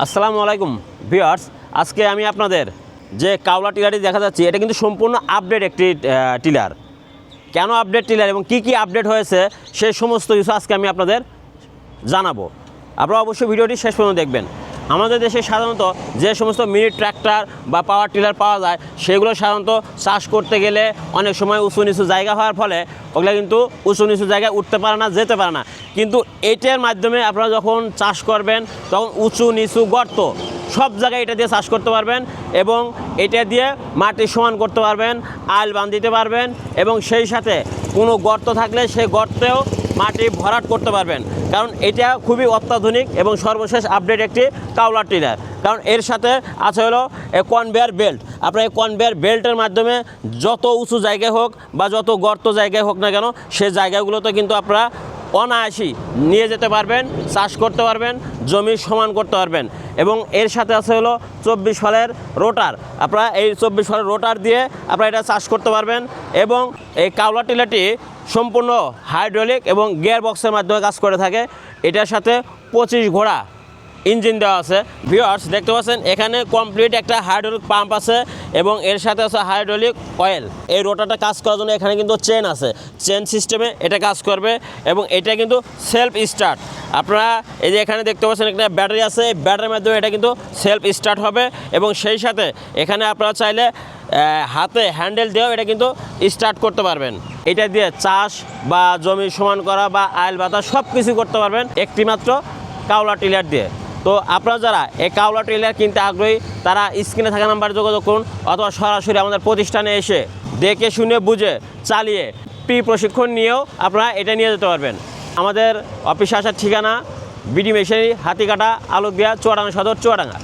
আসসালামু আলাইকুম ভিউয়ার্স, আজকে আমি আপনাদের যে কাওলা টিলারটি দেখা যাচ্ছে এটা কিন্তু সম্পূর্ণ আপডেট একটি টিলার। কেন আপডেট টিলার এবং কি আপডেট হয়েছে সেই সমস্ত কিছু আজকে আমি আপনাদের জানাবো। আপনারা অবশ্যই ভিডিওটি শেষ পর্যন্ত দেখবেন। আমাদের দেশে সাধারণত যে সমস্ত মিনি ট্র্যাক্টর বা পাওয়ার টিলার পাওয়া যায় সেগুলো সাধারণত চাষ করতে গেলে অনেক সময় উঁচু নিচু জায়গা হওয়ার ফলে ওগুলো কিন্তু উঁচু নিচু জায়গায় উঠতে পারে না, যেতে পারে না। কিন্তু এইটার মাধ্যমে আপনারা যখন চাষ করবেন তখন উঁচু নিচু গর্ত সব জায়গায় এটা দিয়ে চাষ করতে পারবেন এবং এটা দিয়ে মাটি সমান করতে পারবেন, আল বাঁধ দিতে পারবেন এবং সেই সাথে কোনো গর্ত থাকলে সেই গর্তেও মাটি ভরাট করতে পারবেন। কারণ এটা খুবই অত্যাধুনিক এবং সর্বশেষ আপডেট একটি কাওলা টিলার। কারণ এর সাথে আছে হলো কনভেয়ার বেল্ট। আপনার এই কনভেয়ার বেল্টের মাধ্যমে যত উঁচু জায়গায় হোক বা যত গর্ত জায়গায় হোক না কেন সেই জায়গাগুলোতে কিন্তু আপনারা অনায়াসই নিয়ে যেতে পারবেন, চাষ করতে পারবেন, জমি সমান করতে পারবেন। এবং এর সাথে আছে হলো 24 ফলের রোটার। আপনারা এই 24 ফলের রোটার দিয়ে আপনারা এটা চাষ করতে পারবেন। এবং এই কাওলা টিলারটি সম্পূর্ণ হাইড্রোলিক এবং গিয়ার বক্সের মাধ্যমে কাজ করে থাকে। এটার সাথে 25 ঘোড়া ইঞ্জিন দেওয়া আছে। ভিউয়ার্স দেখতে পাচ্ছেন এখানে কমপ্লিট একটা হাইড্রোলিক পাম্প আছে এবং এর সাথে আছে হাইড্রোলিক অয়েল। এই রোটারটা কাজ করার জন্য এখানে কিন্তু চেন আছে, চেন সিস্টেমে এটা কাজ করবে এবং এটা কিন্তু সেলফ স্টার্ট। আপনারা এই যে এখানে দেখতে পাচ্ছেন একটা ব্যাটারি আছে, এই ব্যাটারির মাধ্যমে এটা কিন্তু সেলফ স্টার্ট হবে এবং সেই সাথে এখানে আপনারা চাইলে হাতে হ্যান্ডেল দিয়েও এটা কিন্তু স্টার্ট করতে পারবেন। এটা দিয়ে চাষ বা জমি সমান করা বা আইল বাতা সব কিছু করতে পারবেন একটি মাত্র কাওলা টিলার দিয়ে। তো আপনারা যারা এই কাওলা টিলার কিনতে আগ্রহী তারা স্ক্রিনে থাকা নাম্বারে যোগাযোগ করুন অথবা সরাসরি আমাদের প্রতিষ্ঠানে এসে দেখে শুনে বুঝে চালিয়ে প্রশিক্ষণ নিয়েও আপনারা এটা নিয়ে যেতে পারবেন। আমাদের অফিসে আসার ঠিকানা বিডি মেশিনারি, হাতিকাটা, আলোকদিয়া, চুয়াডাঙ্গা সদর, চুয়াডাঙ্গা।